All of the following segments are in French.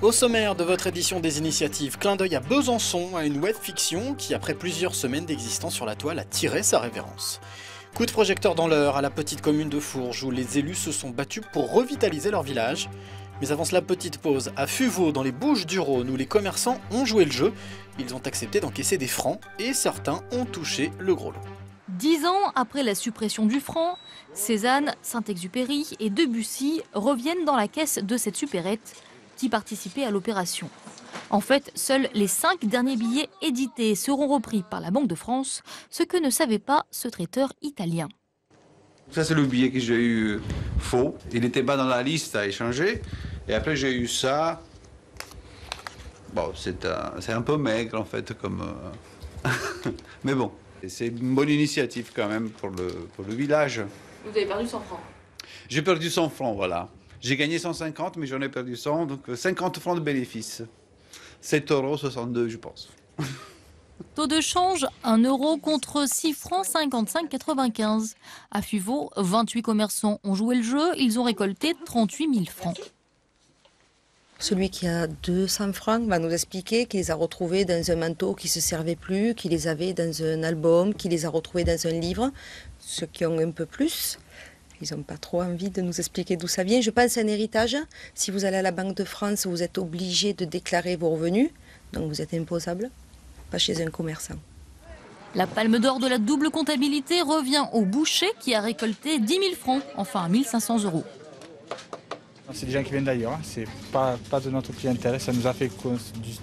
Au sommaire de votre édition des initiatives, clin d'œil à Besançon, à une web-fiction qui, après plusieurs semaines d'existence sur la toile, a tiré sa révérence. Coup de projecteur dans l'Eure, à la petite commune de Fourges, où les élus se sont battus pour revitaliser leur village. Mais avant cela, petite pause à Fuveau, dans les Bouches-du-Rhône, où les commerçants ont joué le jeu. Ils ont accepté d'encaisser des francs, et certains ont touché le gros lot. 10 ans après la suppression du franc, Cézanne, Saint-Exupéry et Debussy reviennent dans la caisse de cette supérette qui participait à l'opération. En fait, seuls les 5 derniers billets édités seront repris par la Banque de France, ce que ne savait pas ce traiteur italien. Ça, c'est le billet que j'ai eu faux. Il n'était pas dans la liste à échanger. Et après, j'ai eu ça. Bon, c'est un peu maigre, en fait, comme... Mais bon, c'est une bonne initiative, quand même, pour le village. Vous avez perdu 100 francs. J'ai perdu 100 francs, voilà. J'ai gagné 150, mais j'en ai perdu 100, donc 50 francs de bénéfice. 7,62 €, je pense. Taux de change, 1 € contre 6 francs 55,95. À Fuveau, 28 commerçants ont joué le jeu, ils ont récolté 38 000 francs. Celui qui a 200 francs va nous expliquer qu'il les a retrouvés dans un manteau qui ne se servait plus, qu'il les avait dans un album, qu'il les a retrouvés dans un livre. Ceux qui ont un peu plus, ils n'ont pas trop envie de nous expliquer d'où ça vient. Je pense à un héritage. Si vous allez à la Banque de France, vous êtes obligé de déclarer vos revenus, donc vous êtes imposable, pas chez un commerçant. La palme d'or de la double comptabilité revient au boucher qui a récolté 10 000 francs, enfin 1 500 €. C'est des gens qui viennent d'ailleurs, hein. C'est pas de notre clientèle, ça nous a fait,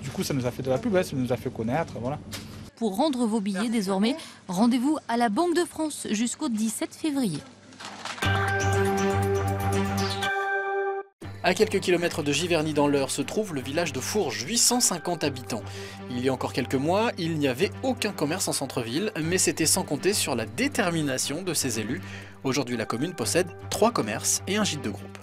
du coup ça nous a fait de la pub, ça nous a fait connaître, voilà. Pour rendre vos billets désormais, rendez-vous à la Banque de France jusqu'au 17 février. À quelques kilomètres de Giverny dans l'Eure se trouve le village de Fourges, 850 habitants. Il y a encore quelques mois, il n'y avait aucun commerce en centre-ville, mais c'était sans compter sur la détermination de ses élus. Aujourd'hui, la commune possède 3 commerces et un gîte de groupe.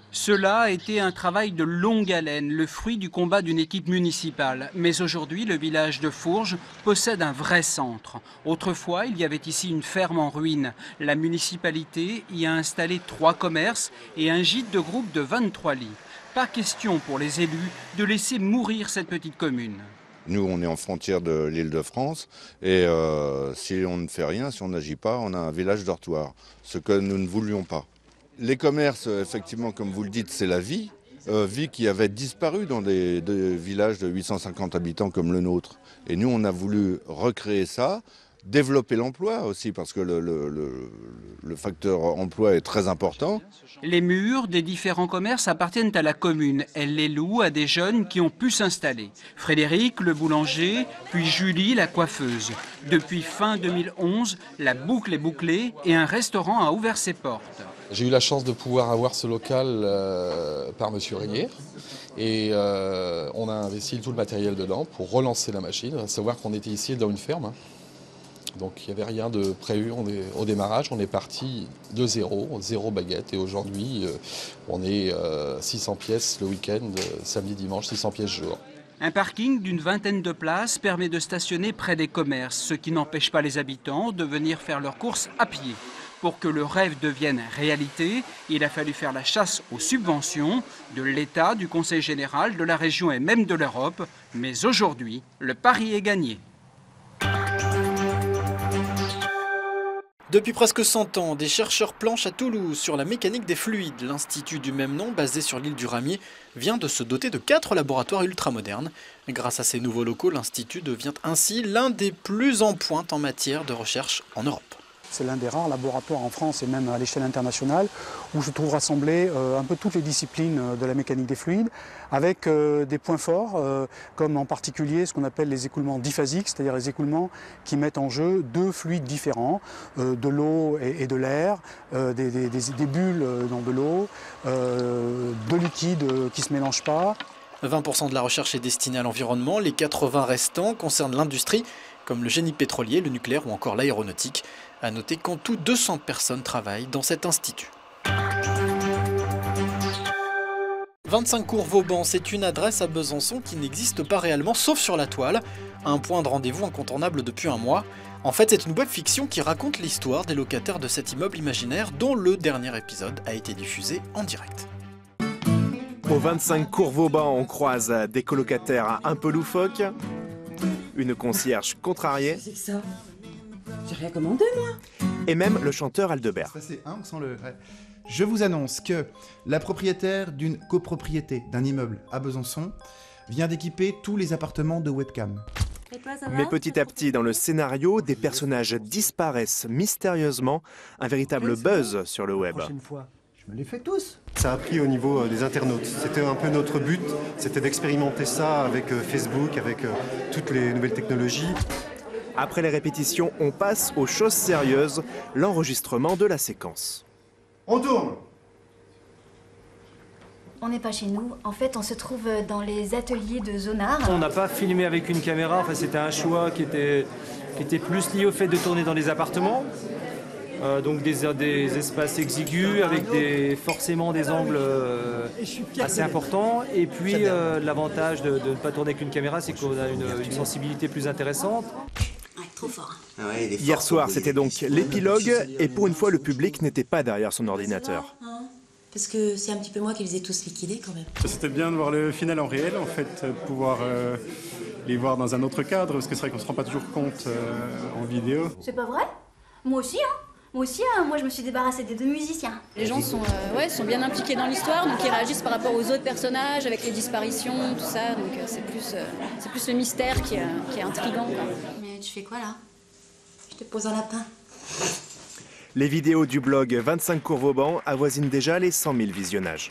Cela a été un travail de longue haleine, le fruit du combat d'une équipe municipale. Mais aujourd'hui, le village de Fourges possède un vrai centre. Autrefois, il y avait ici une ferme en ruine. La municipalité y a installé 3 commerces et un gîte de groupe de 23 lits. Pas question pour les élus de laisser mourir cette petite commune. Nous, on est en frontière de l'Île-de-France et si on ne fait rien, si on n'agit pas, on a un village dortoir, ce que nous ne voulions pas. Les commerces, effectivement, comme vous le dites, c'est la vie. Vie qui avait disparu dans des villages de 850 habitants comme le nôtre. Et nous, on a voulu recréer ça, développer l'emploi aussi, parce que le facteur emploi est très important. Les murs des différents commerces appartiennent à la commune. Elle les loue à des jeunes qui ont pu s'installer. Frédéric, le boulanger, puis Julie, la coiffeuse. Depuis fin 2011, la boucle est bouclée et un restaurant a ouvert ses portes. J'ai eu la chance de pouvoir avoir ce local par M. Régnier et on a investi tout le matériel dedans pour relancer la machine, à savoir qu'on était ici dans une ferme. Donc il n'y avait rien de prévu au démarrage, on est parti de zéro baguette et aujourd'hui on est 600 pièces le week-end, samedi, dimanche, 600 pièces jour. Un parking d'une vingtaine de places permet de stationner près des commerces, ce qui n'empêche pas les habitants de venir faire leurs courses à pied. Pour que le rêve devienne réalité, il a fallu faire la chasse aux subventions de l'État, du Conseil général, de la région et même de l'Europe. Mais aujourd'hui, le pari est gagné. Depuis presque 100 ans, des chercheurs planchent à Toulouse sur la mécanique des fluides. L'Institut du même nom, basé sur l'île du Ramier, vient de se doter de 4 laboratoires ultramodernes. Grâce à ces nouveaux locaux, l'Institut devient ainsi l'un des plus en pointe en matière de recherche en Europe. C'est l'un des rares laboratoires en France et même à l'échelle internationale où je trouve rassemblées un peu toutes les disciplines de la mécanique des fluides avec des points forts comme en particulier ce qu'on appelle les écoulements diphasiques, c'est-à-dire les écoulements qui mettent en jeu 2 fluides différents, de l'eau et de l'air, des bulles dans de l'eau, de liquides qui ne se mélangent pas. 20% de la recherche est destinée à l'environnement, les 80 restants concernent l'industrie, comme le génie pétrolier, le nucléaire ou encore l'aéronautique. À noter qu'en tout 200 personnes travaillent dans cet institut. 25 cours Vauban, c'est une adresse à Besançon qui n'existe pas réellement sauf sur la toile. Un point de rendez-vous incontournable depuis un mois. En fait, c'est une web-fiction qui raconte l'histoire des locataires de cet immeuble imaginaire dont le dernier épisode a été diffusé en direct. Au 25 cours Vauban, on croise des colocataires un peu loufoques, une concierge contrariée. C'est que ça. J'ai rien commandé, moi. Et même le chanteur Aldebert. Ça, c'est sans le... Ouais. Je vous annonce que la propriétaire d'une copropriété d'un immeuble à Besançon vient d'équiper tous les appartements de webcam. Mais petit à petit, dans le scénario, des personnages disparaissent mystérieusement, un véritable buzz sur le web. La prochaine fois, je me les fais tous. Ça a pris au niveau des internautes. C'était un peu notre but, c'était d'expérimenter ça avec Facebook, avec toutes les nouvelles technologies. Après les répétitions, on passe aux choses sérieuses, l'enregistrement de la séquence. On tourne! On n'est pas chez nous. En fait, on se trouve dans les ateliers de Zonard. On n'a pas filmé avec une caméra. Enfin, c'était un choix qui était plus lié au fait de tourner dans les appartements. Donc des espaces exigus avec forcément des angles assez importants. Et puis l'avantage de ne pas tourner avec une caméra, c'est qu'on a une sensibilité plus intéressante. Trop fort. Hier soir, c'était donc l'épilogue, et pour une fois, le public n'était pas derrière son ordinateur. Parce que c'est un petit peu moi qui les ai tous liquidés quand même. C'était bien de voir le final en réel, en fait, de pouvoir les voir dans un autre cadre, parce que c'est vrai qu'on ne se rend pas toujours compte en vidéo. C'est pas vrai? Moi aussi, hein. Moi je me suis débarrassée des 2 musiciens. Les gens sont bien impliqués dans l'histoire, donc ils réagissent par rapport aux autres personnages, avec les disparitions, tout ça. Donc c'est plus le mystère qui est intriguant, quoi. Mais tu fais quoi là? Je te pose un lapin. Les vidéos du blog 25 cours Vauban avoisinent déjà les 100 000 visionnages.